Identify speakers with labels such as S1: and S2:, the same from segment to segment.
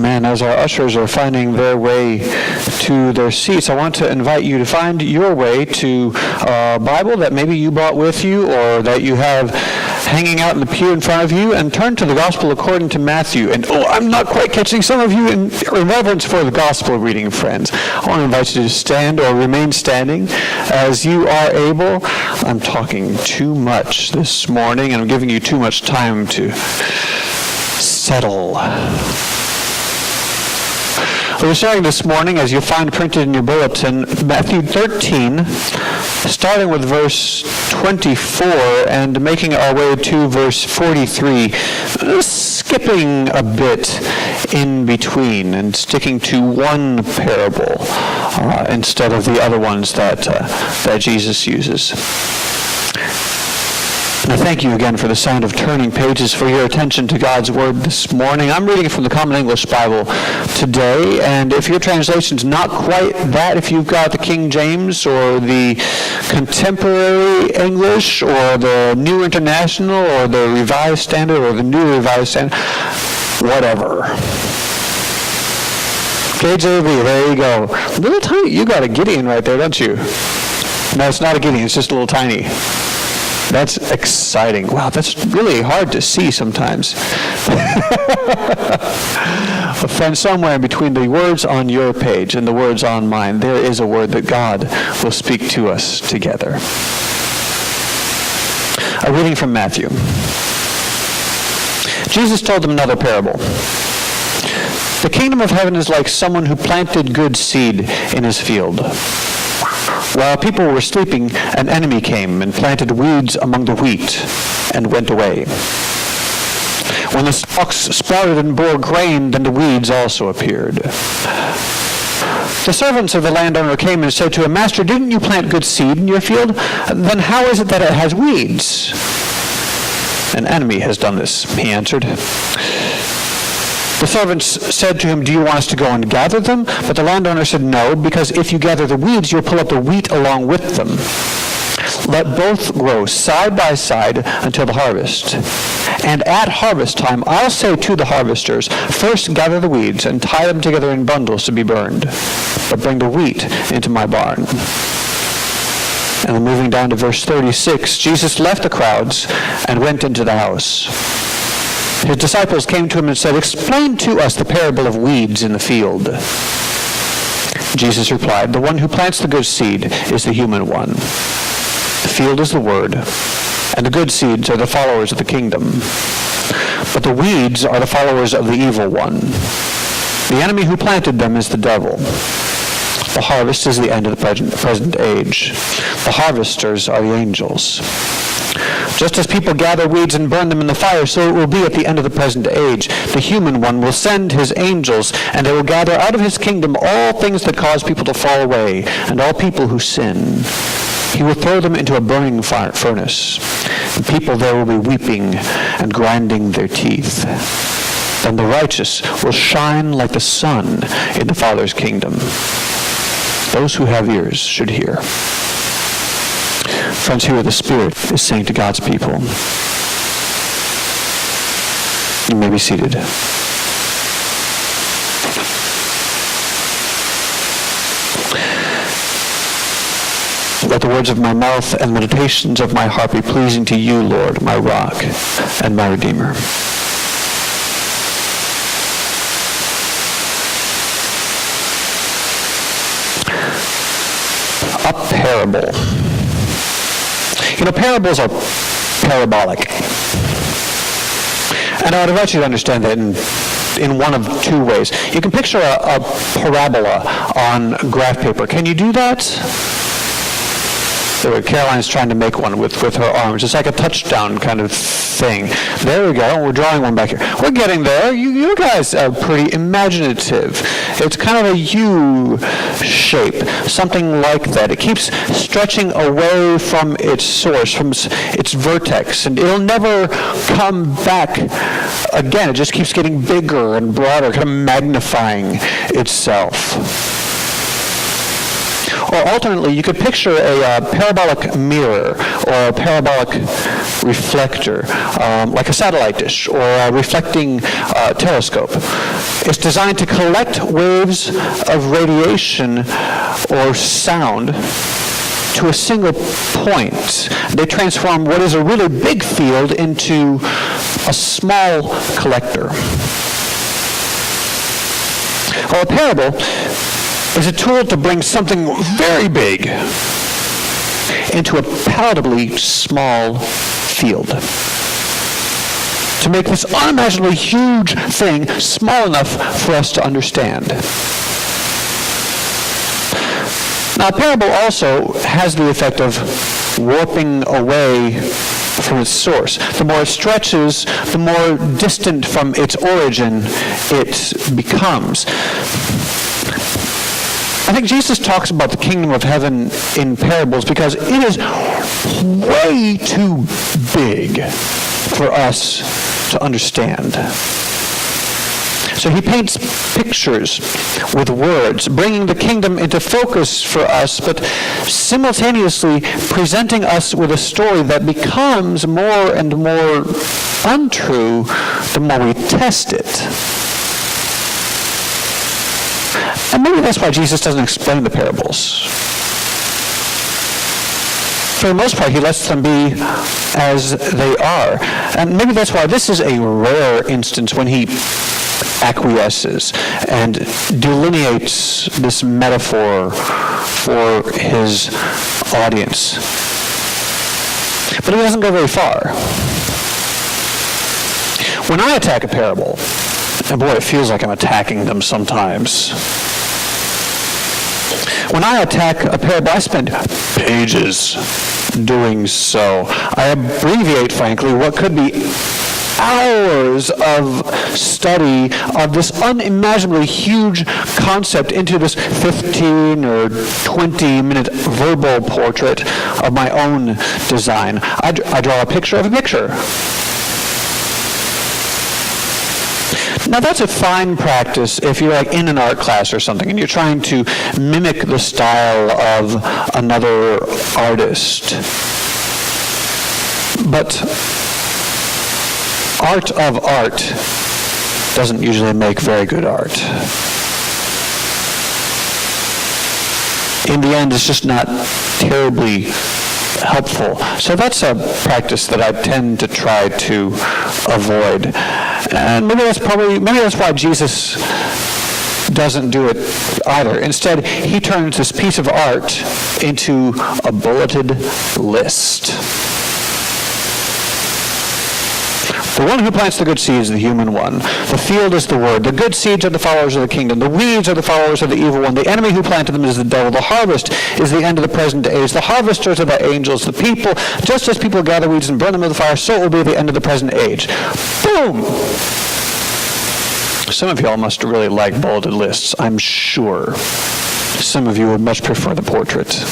S1: Amen. As our ushers are finding their way to their seats, I want to invite you to find your way to a Bible that maybe you brought with you or that you have hanging out in the pew in front of you, and turn to the Gospel according to Matthew. And I'm not quite catching some of you in reverence for the Gospel reading, friends. I want to invite you to stand or remain standing as you are able. I'm talking too much this morning, and I'm giving you too much time to settle. We're sharing this morning, as you'll find printed in your bulletin, Matthew 13, starting with verse 24 and making our way to verse 43, skipping a bit in between and sticking to one parable instead of the other ones that Jesus uses. And I thank you again for the sound of turning pages, for your attention to God's Word this morning. I'm reading from the Common English Bible today, and if your translation's not quite that, if you've got the King James or the Contemporary English or the New International or the Revised Standard or the New Revised Standard, whatever. KJV, there you go. Little tiny, you got a Gideon right there, don't you? No, it's not a Gideon, it's just a little tiny. That's exciting. Wow, that's really hard to see sometimes. Well, friends, somewhere between the words on your page and the words on mine, there is a word that God will speak to us together. A reading from Matthew. Jesus told them another parable. The kingdom of heaven is like someone who planted good seed in his field. While people were sleeping, an enemy came and planted weeds among the wheat and went away. When the stalks sprouted and bore grain, then the weeds also appeared. The servants of the landowner came and said to him, "Master, didn't you plant good seed in your field? Then how is it that it has weeds?" "An enemy has done this," he answered. The servants said to him, "Do you want us to go and gather them?" But the landowner said, "No, because if you gather the weeds, you'll pull up the wheat along with them. Let both grow side by side until the harvest. And at harvest time, I'll say to the harvesters, first gather the weeds and tie them together in bundles to be burned, but bring the wheat into my barn." And then moving down to verse 36, Jesus left the crowds and went into the house. His disciples came to him and said, "Explain to us the parable of weeds in the field." Jesus replied, "The one who plants the good seed is the human one. The field is the word, and the good seeds are the followers of the kingdom. But the weeds are the followers of the evil one. The enemy who planted them is the devil. The harvest is the end of the present age. The harvesters are the angels. Just as people gather weeds and burn them in the fire, so it will be at the end of the present age. The human one will send his angels, and they will gather out of his kingdom all things that cause people to fall away, and all people who sin. He will throw them into a burning furnace. The people there will be weeping and grinding their teeth. Then the righteous will shine like the sun in the Father's kingdom. Those who have ears should hear." Friends, hear what the Spirit is saying to God's people. You may be seated. Let the words of my mouth and meditations of my heart be pleasing to you, Lord, my rock and my Redeemer. A parable. You know, parables are parabolic. And I would invite you to understand that in one of two ways. You can picture a parabola on graph paper. Can you do that? So Caroline's trying to make one with her arms. It's like a touchdown kind of thing. There we go. We're drawing one back here. We're getting there. You guys are pretty imaginative. It's kind of a U shape, something like that. It keeps stretching away from its source, from its vertex, and it'll never come back again. It just keeps getting bigger and broader, kind of magnifying itself. Or alternately, you could picture a parabolic mirror or a parabolic reflector, like a satellite dish or a reflecting telescope. It's designed to collect waves of radiation or sound to a single point. They transform what is a really big field into a small collector. Well, a parable is a tool to bring something very big into a palatably small field. To make this unimaginably huge thing small enough for us to understand. Now, a parable also has the effect of warping away from its source. The more it stretches, the more distant from its origin it becomes. I think Jesus talks about the kingdom of heaven in parables because it is way too big for us to understand. So he paints pictures with words, bringing the kingdom into focus for us, but simultaneously presenting us with a story that becomes more and more untrue the more we test it. And maybe that's why Jesus doesn't explain the parables. For the most part, he lets them be as they are. And maybe that's why this is a rare instance when he acquiesces and delineates this metaphor for his audience. But he doesn't go very far. When I attack a parable, and boy, it feels like I'm attacking them sometimes. When I attack a parable, I spend pages doing so. I abbreviate, frankly, what could be hours of study of this unimaginably huge concept into this 15 or 20-minute verbal portrait of my own design. I draw a picture of a picture. Now that's a fine practice if you're like in an art class or something and you're trying to mimic the style of another artist. But art of art doesn't usually make very good art. In the end, it's just not terribly helpful. So that's a practice that I tend to try to avoid. And maybe that's why Jesus doesn't do it either. Instead, he turns this piece of art into a bulleted list. The one who plants the good seed is the human one. The field is the word. The good seeds are the followers of the kingdom. The weeds are the followers of the evil one. The enemy who planted them is the devil. The harvest is the end of the present age. The harvesters are the angels. The people, just as people gather weeds and burn them with the fire, so it will be the end of the present age. Boom! Some of y'all must really like bulleted lists, I'm sure. Some of you would much prefer the portrait.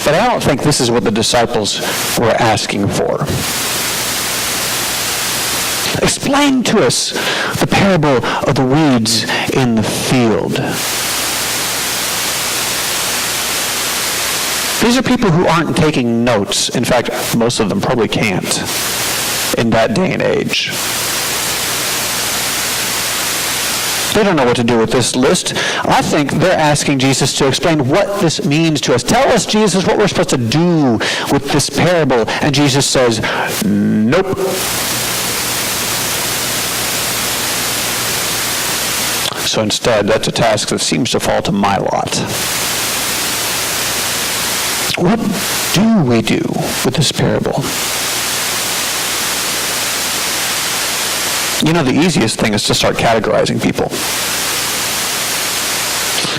S1: But I don't think this is what the disciples were asking for. Explain to us the parable of the weeds in the field. These are people who aren't taking notes. In fact, most of them probably can't in that day and age. They don't know what to do with this list. I think they're asking Jesus to explain what this means to us. Tell us, Jesus, what we're supposed to do with this parable. And Jesus says, nope. So instead, that's a task that seems to fall to my lot. What do we do with this parable? You know, the easiest thing is to start categorizing people.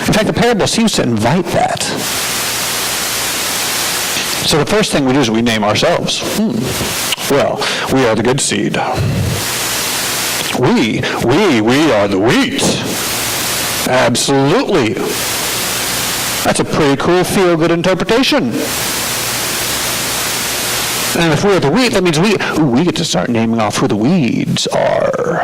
S1: In fact, the parable seems to invite that. So the first thing we do is we name ourselves. Well, we are the good seed. We are the wheat. Absolutely. That's a pretty cool feel-good interpretation. And if we're the wheat, that means we get to start naming off who the weeds are.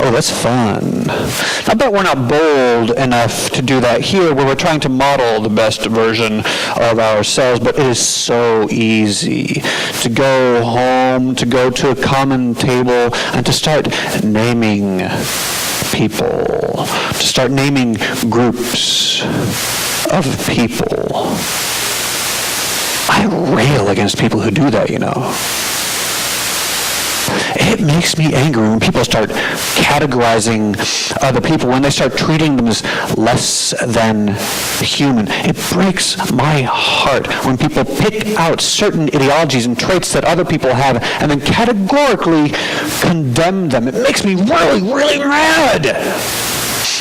S1: Oh, that's fun. I bet we're not bold enough to do that here, where we're trying to model the best version of ourselves, but it is so easy to go home, to go to a common table, and to start naming people, to start naming groups of people. I rail against people who do that, It makes me angry when people start categorizing other people, when they start treating them as less than human. It breaks my heart when people pick out certain ideologies and traits that other people have and then categorically condemn them. It makes me really, really mad.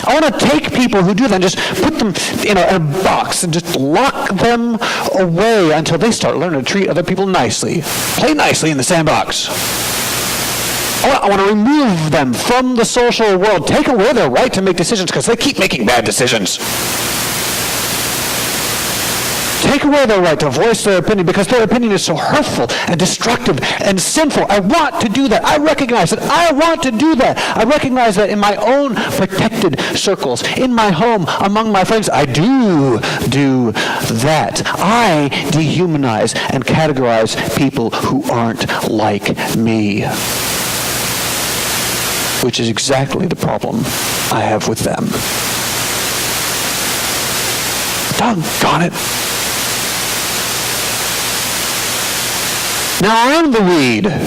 S1: I want to take people who do that and just put them in a box and just lock them away until they start learning to treat other people nicely. Play nicely in the sandbox. I want to remove them from the social world, take away their right to make decisions because they keep making bad decisions. Take away their right to voice their opinion because their opinion is so hurtful and destructive and sinful. I want to do that. I recognize that. I want to do that. I recognize that in my own protected circles, in my home, among my friends, I do that. I dehumanize and categorize people who aren't like me, which is exactly the problem I have with them. Doggone it. Now I'm the weed. I'm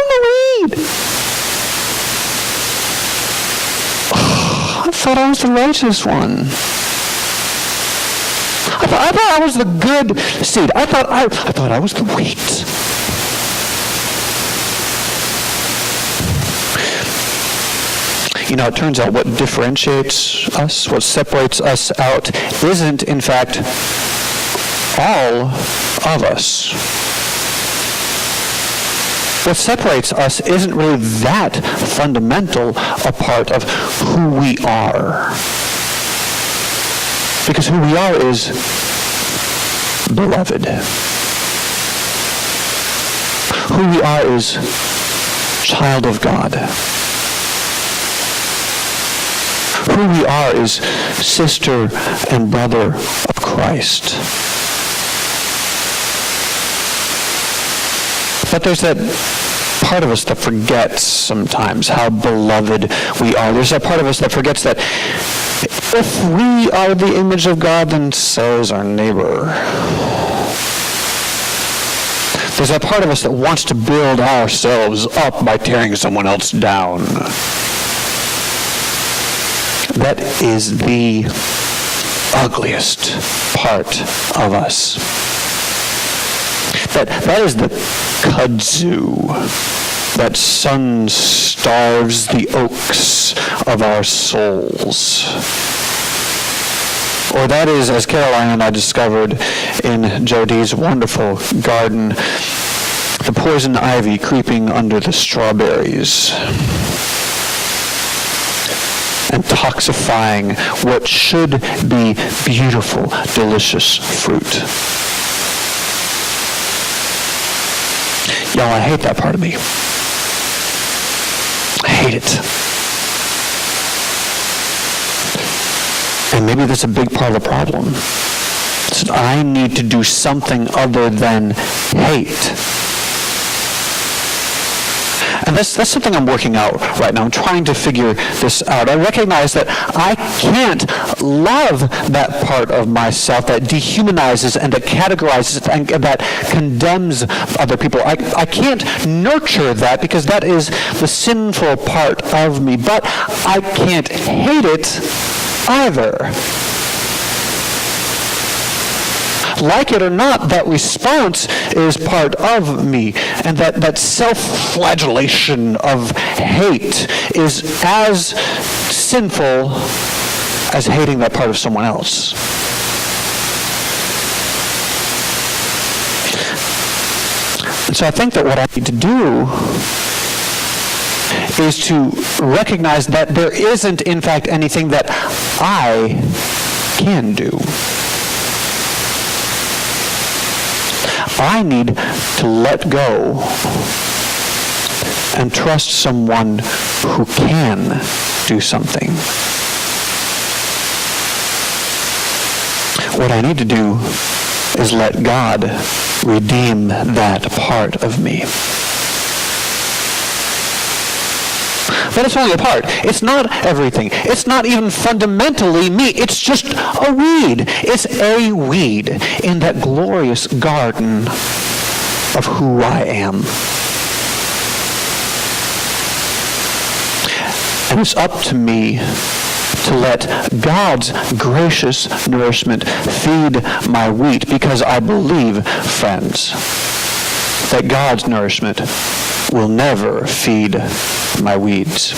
S1: the weed. Oh, I thought I was the righteous one. I thought I was the good seed. I thought I was the wheat. It turns out what differentiates us, what separates us out, isn't, in fact, all of us. What separates us isn't really that fundamental a part of who we are. Because who we are is beloved. Who we are is child of God. Who we are is sister and brother of Christ. But there's that part of us that forgets sometimes how beloved we are. There's that part of us that forgets that if we are the image of God, then so is our neighbor. There's that part of us that wants to build ourselves up by tearing someone else down. That is the ugliest part of us. That is the kudzu that sun starves the oaks of our souls. Or that is, as Caroline and I discovered in Jodi's wonderful garden, the poison ivy creeping under the strawberries and toxifying what should be beautiful, delicious fruit. Y'all, I hate that part of me. I hate it. And maybe that's a big part of the problem. So I need to do something other than hate. And that's something I'm working out right now. I'm trying to figure this out. I recognize that I can't love that part of myself that dehumanizes and that categorizes and that condemns other people. I can't nurture that because that is the sinful part of me. But I can't hate it either. Like it or not, that response is part of me. And that self-flagellation of hate is as sinful as hating that part of someone else. And so I think that what I need to do is to recognize that there isn't, in fact, anything that I can do. I need to let go and trust someone who can do something. What I need to do is let God redeem that part of me. But it's only a part. It's not everything. It's not even fundamentally me. It's just a weed. It's a weed in that glorious garden of who I am. And it's up to me to let God's gracious nourishment feed my wheat, because I believe, friends, that God's nourishment will never feed my weeds.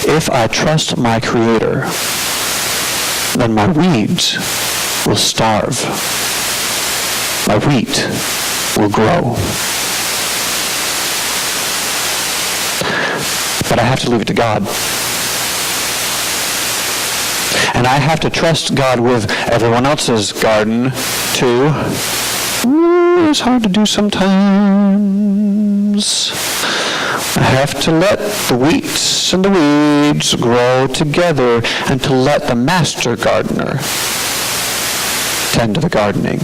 S1: If I trust my Creator, then my weeds will starve. My wheat will grow. But I have to leave it to God. And I have to trust God with everyone else's garden, too. It's hard to do sometimes. I have to let the wheats and the weeds grow together, and to let the master gardener tend to the gardening.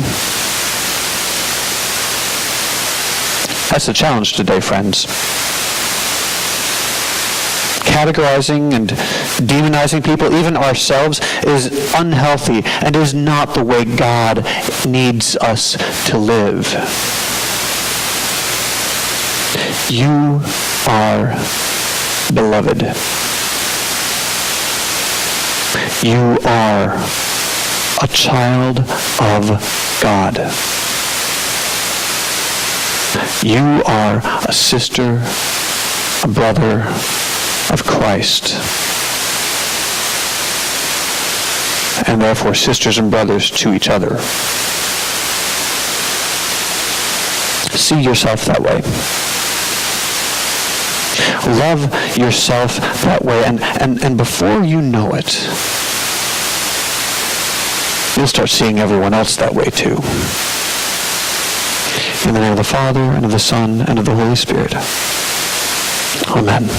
S1: That's the challenge today, friends. Categorizing and demonizing people, even ourselves, is unhealthy and is not the way God needs us to live. You are beloved. You are a child of God. You are a sister, a brother of Christ, and therefore sisters and brothers to each other. See yourself that way. Love yourself that way, and before you know it, you'll start seeing everyone else that way too. In the name of the Father, and of the Son, and of the Holy Spirit. Amen.